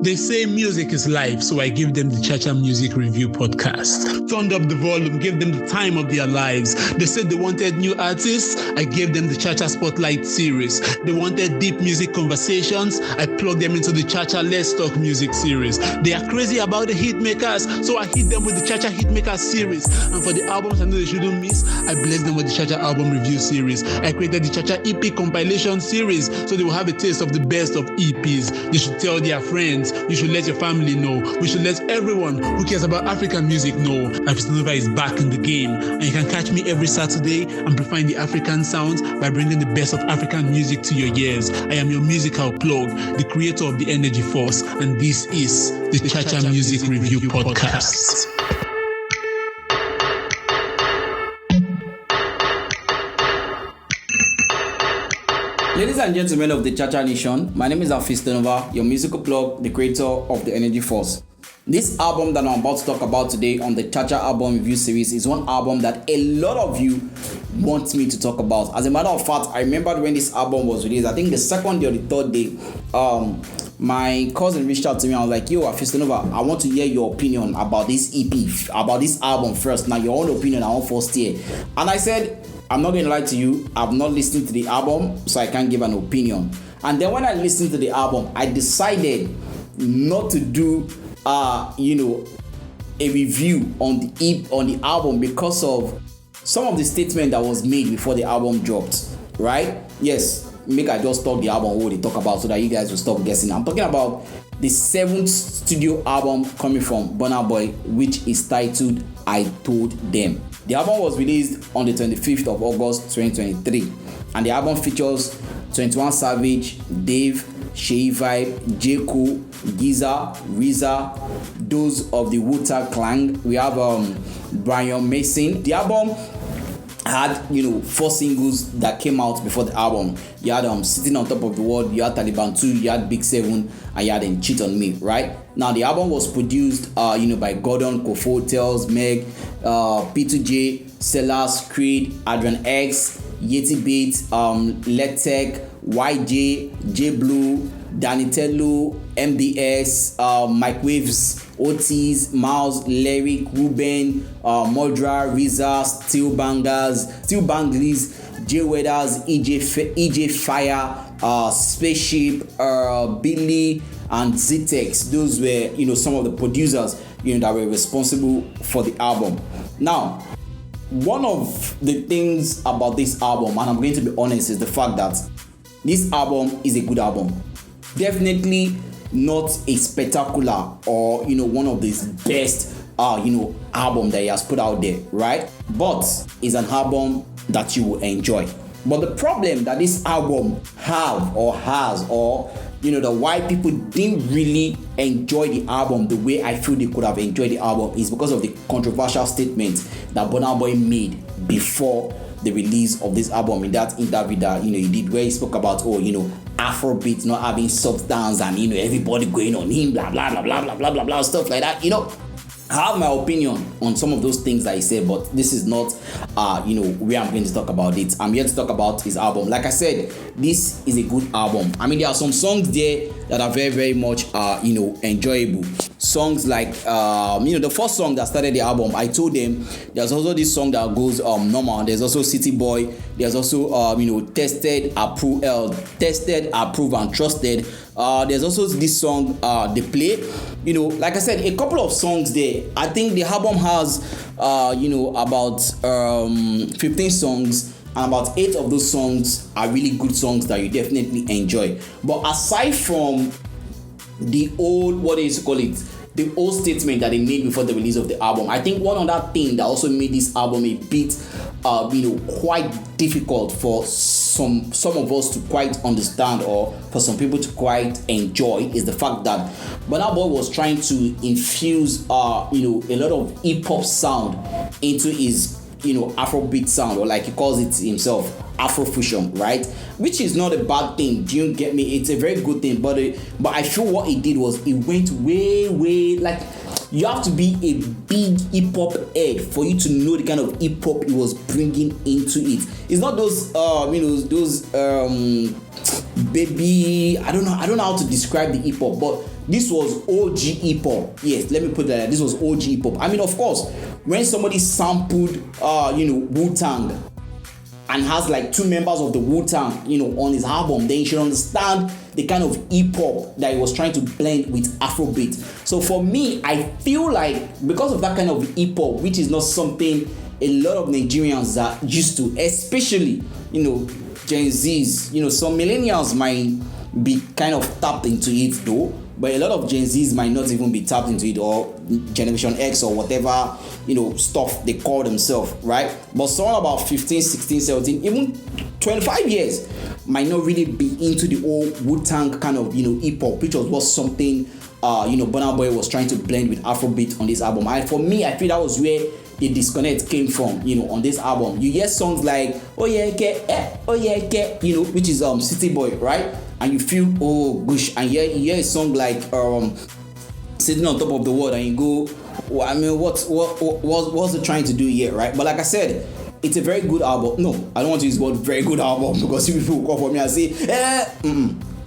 They say music is life, so I give them the Cha-Cha Music Review podcast. Turned up the volume, gave them the time of their lives. They said they wanted new artists, I gave them the Cha-Cha Spotlight series. They wanted deep music conversations, I plugged them into the Cha-Cha Let's Talk Music series. They are crazy about the hit makers, so I hit them with the Cha-Cha Hit Makers series. And for the albums I know they shouldn't miss, I blessed them with the Cha-Cha Album Review series. I created the Cha-Cha EP compilation series, so they will have a taste of the best of EPs. They should tell their friends, you should let your family know, we should let everyone who cares about African music know. Afistanova is back in the game, and you can catch me every Saturday amplifying the African sounds by bringing the best of African music to your ears. I am your musical plug, the creator of the Energy Force, and this is the Cha-Cha Music Review podcast. Ladies and gentlemen of the Cha-Cha Nation, my name is Afistanova, your musical plug, the creator of the Energy Force. This album that I'm about to talk about today on the Cha-Cha Album Review series is one album that a lot of you want me to talk about. As a matter of fact, I remembered when this album was released, I think the second day or the third day, my cousin reached out to me. I was like, yo, Afistanova, I want to hear your opinion about this EP, about this album first. Now, your own opinion, I want first hear. And I said, I'm not going to lie to you, I've not listened to the album, so I can't give an opinion. And then when I listened to the album, I decided not to do, a review on the album because of some of the statement that was made before the album dropped, right? Yes, make I just talk the album what they talk about so that you guys will stop guessing. I'm talking about the 7th studio album coming from Burna Boy, which is titled I Told Them. The album was released on the 25th of August 2023, and the album features 21 Savage, Dave, Seyi Vibe, J. Cole, Giza, RZA, those of the Wu-Tang Clan. We have Byron Messia. The album had 4 singles that came out before the album. You had Sittin on Top of the World, you had Talibans II, you had Big 7, and you had Cheat on Me, right? Now the album was produced by Gordon, Kofo, Tells, Meg, P2J, Sellers, Creed, Adrian X, Yeti Beat, Letek, YJ, J Blue, Danitello, MDS, Mike Waves, Otis, Miles, Lyric, Ruben, Modra, RZA, Steel Banglies, J Weathers, EJ Fire, Spaceship, Billy, and Zitex. Those were some of the producers that were responsible for the album. Now, one of the things about this album, and I'm going to be honest, is the fact that this album is a good album. Definitely not a spectacular or one of the best album that he has put out there, right? But it's an album that you will enjoy. But the problem that this album has the why people didn't really enjoy the album the way I feel they could have enjoyed the album is because of the controversial statement that Burna Boy made before the release of this album. In that interview that he did, where he spoke about Afrobeat not having substance and everybody going on him, blah blah blah blah blah blah blah blah, stuff like that. I have my opinion on some of those things that he said, but this is not where I'm going to talk about it. I'm here to talk about his album. Like I said, this is a good album. I mean, there are some songs there that are very, very much enjoyable. Songs like the first song that started the album, I Told Them. There's also this song that goes normal. There's also City Boy. There's also Tested, Approved, and Trusted. There's also this song, The Play. Like I said, a couple of songs there. I think the album has about 15 songs, and about 8 of those songs are really good songs that you definitely enjoy. But aside from the old, the old statement that they made before the release of the album, I think one other thing that also made this album a bit quite difficult for some of us to quite understand, or for some people to quite enjoy, is the fact that Burna Boy was trying to infuse a lot of hip hop sound into his Afrobeat sound, or like he calls it himself, Afrofusion, right? Which is not a bad thing. Do you get me? It's a very good thing. But I feel what he did was he went way, like, you have to be a big hip hop head for you to know the kind of hip hop he was bringing into it. It's not those baby, I don't know how to describe the hip hop, but this was OG hip hop. Yes, let me put that. This was OG hip hop. I mean, of course, when somebody sampled Wu-Tang and has like two members of the Wu-Tang, on his album, then you should understand the kind of hip hop that he was trying to blend with Afrobeat. So for me, I feel like because of that kind of hip hop, which is not something a lot of Nigerians are used to, especially Gen Zs, some millennials might be kind of tapped into it though, but a lot of Gen Zs might not even be tapped into it, or Generation X or whatever stuff they call themselves, right? But someone about 15, 16, 17, even 25 years might not really be into the old Wu-Tang kind of hip hop, which was something Burna Boy was trying to blend with Afrobeat on this album. And for me, I feel that was where the disconnect came from, on this album. You hear songs like oh yeah okay, which is City Boy, right? And you feel oh gosh, and you hear a song like Sitting on Top of the World, and you go, well, I mean, what's it trying to do here, right? But like I said, it's a very good album. No, I don't want to use the word very good album, because people will come for me and say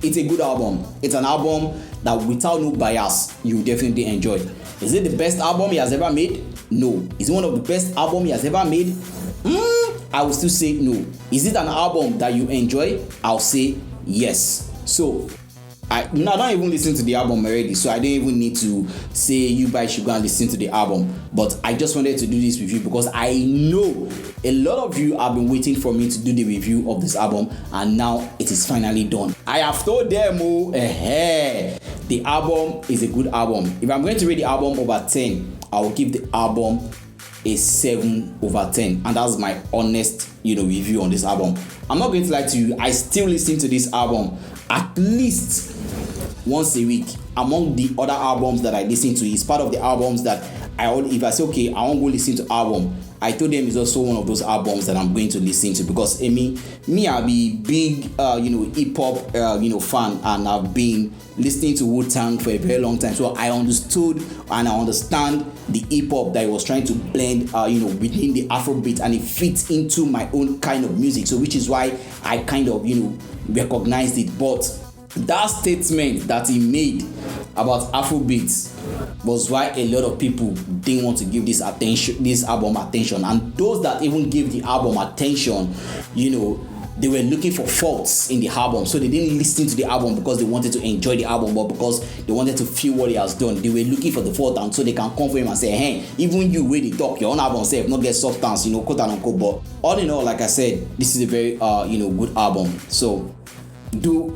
it's a good album. It's an album that without no bias you definitely enjoy. Is it the best album he has ever made? No. Is it one of the best albums he has ever made? I will still say no. Is it an album that you enjoy? I'll say yes. So I don't even listen to the album already, so I don't even need to say you guys should go and listen to the album. But I just wanted to do this review because I know a lot of you have been waiting for me to do the review of this album, and now it is finally done. I have told them, the album is a good album. If I'm going to rate the album over 10, I will give the album a 7 over 10, and that's my honest review on this album. I'm not going to lie to you, I still listen to this album at least once a week. Among the other albums that I listen to, it's part of the albums that if I say okay, I won't go listen to album, I told them it's also one of those albums that I'm going to listen to, because I be big hip hop fan, and I've been listening to Wu-Tang for a very long time, so I understood and I understand the hip hop that he was trying to blend within the Afrobeat, and it fits into my own kind of music, so which is why I kind of recognized it. But that statement that he made about Afrobeats was why a lot of people didn't want to give this album attention. And those that even gave the album attention, they were looking for faults in the album, so they didn't listen to the album because they wanted to enjoy the album, but because they wanted to feel what he has done. They were looking for the fault, and so they can come for him and say, hey, even you really talk your own album self, not get substance, quote and unquote. But all in all, like I said, this is a very good album. So do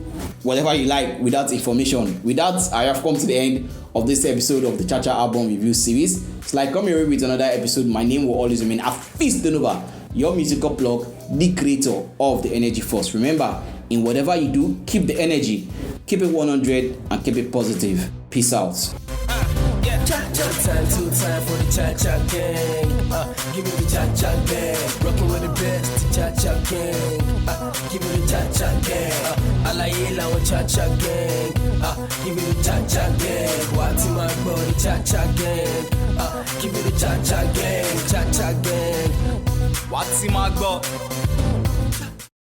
whatever you like with that information. With that, I have come to the end of this episode of the Cha Cha album review series. It's like coming away with another episode. My name will always remain Afis Denova, your musical plug, the creator of the Energy Force. Remember, in whatever you do, keep the energy, keep it 100, and keep it positive. Peace out. Time for the Cha-Cha gang. Give me the Cha-Cha gang. Rockin' with the best, the Cha-Cha gang. Give me the Cha-Cha gang. Alayela with Cha-Cha gang. Give me the Cha-Cha gang. What's in my body, Cha-Cha gang. Give me the Cha-Cha gang. Cha-Cha gang. What's in my body?